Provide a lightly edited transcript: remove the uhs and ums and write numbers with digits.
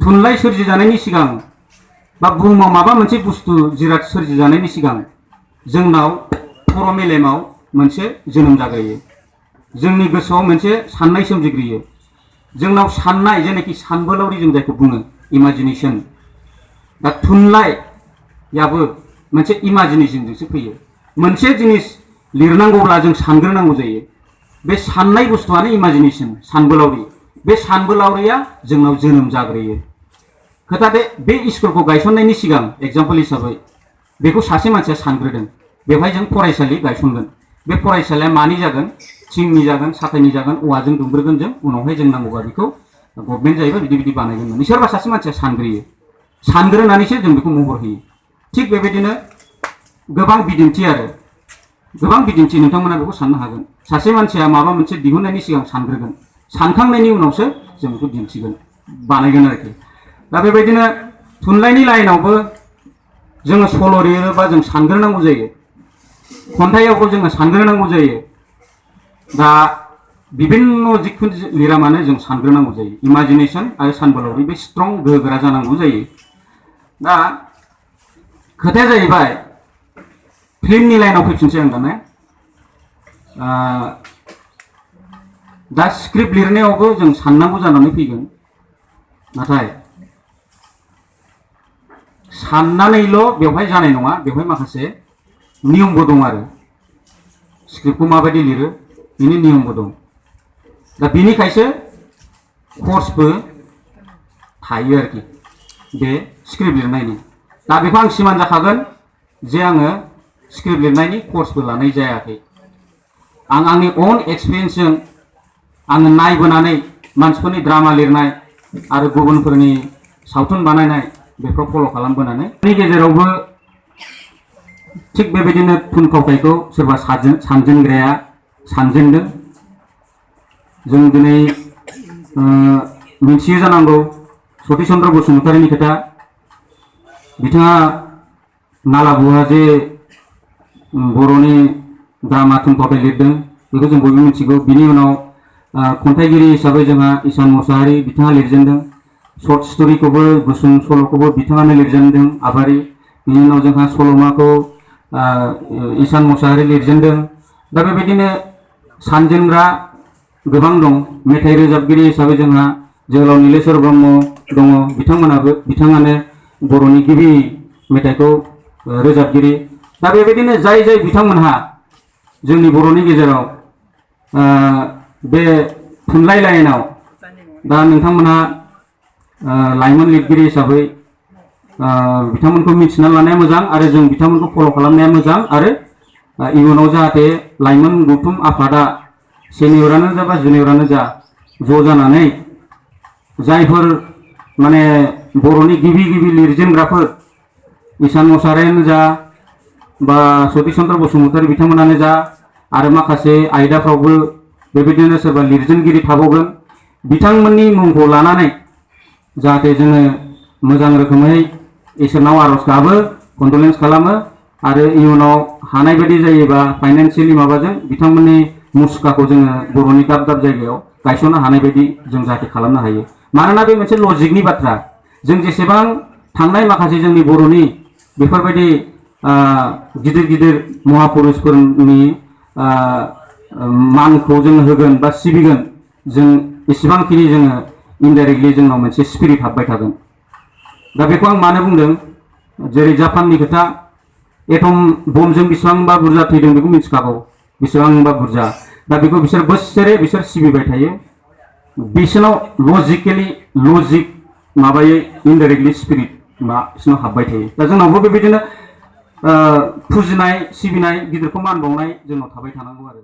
थुनलाइ सोरजिजानायनि सिगां बा बुहुमाव माबा मोनसे बुस्थु जिराद सोरजिजानायनि सिगां जोंनाव खर' मेलेमाव मोनसे जोनोम जाग्रोयो। जोंनि गोसोआव मोनसे साननाय सोमजिग्रोयो। जोंनाव साननाय जेनाखि सानबोलावरि जों जायखौ बुङो इमाजिनेशन। दा थुनलाइयाबो मोनसे इमाजिनेशनजोंसो फैयो। मोनसे जिनिस लिरनांगौब्ला जों सानग्रोनांगौ जायो। बे साननाय बुस्थुआनो इमाजिनेशन, सानबोलावरि। बे सानबोलावरिया जोंनाव जोनोम जाग्रोयो। खोथा बे स्कुलखौ गायसननायनि सिगां एग्जाम्पल हिसाबै बेखौ सासे मानसिया सानग्रोदों। बेवहाय जों फरायसालि गायसनगोन। बे फरायसालिया मानि जागोन? थिंनि जागोन, साथायनि जागोन, औवाजों दुमग्रोगोन जों। उनावहाय जों नांगौबा बेखौ गभर्नमेन्ट जायोबा बिदि बिदि बानायगोन होननानै सोरबा सासे मानसिया सानग्रोयो। सानग्रोनानैसो जों बेखौ महर होयो। थिग बेबायदिनो गोबां बिदिन्थि नोंथांमोना बेखौ साननो हागोन। सासे मानसिया माबा मोनसे दिहुननायनि सिगां सानग्रोगोन। सानखांनायनि उनावसो जों बेखौ दिन्थिगोन, बानायगोन आरोखि। दा बेबायदिनो थुनलाइनि लाइनावबो जोङो सल' लिरोबा जों सानग्रोनांगौ जायो। खन्थाइयावबो जोङो सानग्रोनांगौ जायो। दा बिभिन्न जिखुनु लिरा मानो जों सानग्रोनांगौ जायो। इमाजिनेशन आरो सानबोलावरि बे स्ट्रं गोहोगोरा जानांगौ जायो। दा खोथाया जाहैबाय फिल्मनि लाइनाव फैफिनसै आं दाना। दा स्क्रिप्ट लिरनायावबो जों साननांगौ जानानै फैगोन। नाथाय साननानैल' बेवहाय जानाय नङा। बेवहाय माखासे नियमबो दं आरो स्क्रिप्टखौ माबायदि लिरो बिनि नियमबो दं। दा बिनिखायसो कर्सबो थायो आरोखि बे स्क्रिप्ट लिरनायनि। दा बेखौ आं सिमान जाखागोन जे आङो स्क्रिप्ट लिरनायनि कर्सबो लानाय जायाखै। आं आंनि अन एक्सपिरियेन्सजों आङो नायबोनानै मानसिफोरनि ड्रामा लिरनाय आरो गुबुनफोरनि सावथुन बानायनाय बेफोराव फल' खालामबोनानै बेनि गेजेरावबो थिग बेबायदिनो थुनफावथायखौ सोरबा सानजेनग्राया सानजेनदों। जों दिनै मिथियो जानांगौ सतिश चन्द्र बसुमतारीनि खोथा। बिथाङा नालाबुवा जे बर'नि ड्रामा थुनफावथाय लिरदों बेखौ जों बयबो मिथिगौ। बिनि उनाव खन्थाइगिरि हिसाबै जोंहा इसान मोसाहारि बिथाङा लिरजेनदों। सर्ट स्ट'रिखौबो गुसुं सल'खौबो बिथाङानो लिरजेनदों, आबारि। बिनि उनाव जोंहा सल'माखौ इसान मोसाहारि लिरजेनदों। दा बेबायदिनो सानजेनग्रा गोबां दं। मेथाइ रोजाबगिरि हिसाबै जोंहा जोहोलाव नीलेश्वर ब्रह्म दङ। बिथाङानो बर'नि गिबि मेथाइखौ रोजाबगिरि। दा बेबायदिनो जाय बिथांमोनहा जोंनि बर'नि गेजेराव बे थुनलाइ लाइनाव दा नोंथांमोनहा लाइमोन लिरगिरि हिसाबै बिथांमोनखौ मिथिना लानाया मोजां आरो जों बिथांमोनखौ फल' खालामनाया मोजां। आरो इयुनाव जाहाथे लाइमोन गौथुम आफादा सेनियरानो जा बा जुनियरानो जा ज' जानानै जायफोर माने बर'नि गिबि लिरजेनग्राफोर इसान मोसाहारियानो जा बा सतिश चन्द्र बसुमतारी बिथांमोनानो जा आरो माखासे आयदाफ्रावबो बेबायदिनो सोरबा लिरजेनगिरि थाबावगोन। बिथांमोननि मुंखौ लानानै जाहाथे जोङो मोजां रोखोमै इसोरनाव आर'ज गाबो, कन्डलेन्स खालामो आरो इयुनाव हानाय बायदि जायोबा फाइनान्सियेलि माबाजों बिथांमोननि मुसुखाखौ जोङो बर'नि दाब दाब जायगायाव गायसननो हानाय बायदि जों जाहाथे खालामनो हायो। मानोना बे मोनसे लजिकनि बाथ्रा। जों जेसेबां थांनाय माखासे जोंनि बर'नि बेफोरबायदि गिदिर महापुरुषफोरनि मानखौ जों होगोन बा सिबिगोन, जों एसेबांखिनि जोङो इनडाइरेक्टलि जोंनाव मोनसे स्पिरिट हाबबाय थागोन। दा बेखौ आं मानो बुंदों, जेरै जापाननि खोथा, एटम बमजों बेसेबांबा बुरजा थैदों बेखौ मिथिखागौ, बेसेबांबा बुरजा। दा बेखौ बिसोर बोसोरे सिबिबाय थायो। बिसोरनाव लजिक माबायै इनडाइरेक्टलि स्पिरिट बिसोरनाव हाबबाय थायो। दा जोंनावबो बेबायदिनो फुजिनाय सिबिनाय गिदिरखौ मान बावनाय जोंनाव थाबाय थानांगौ आरो।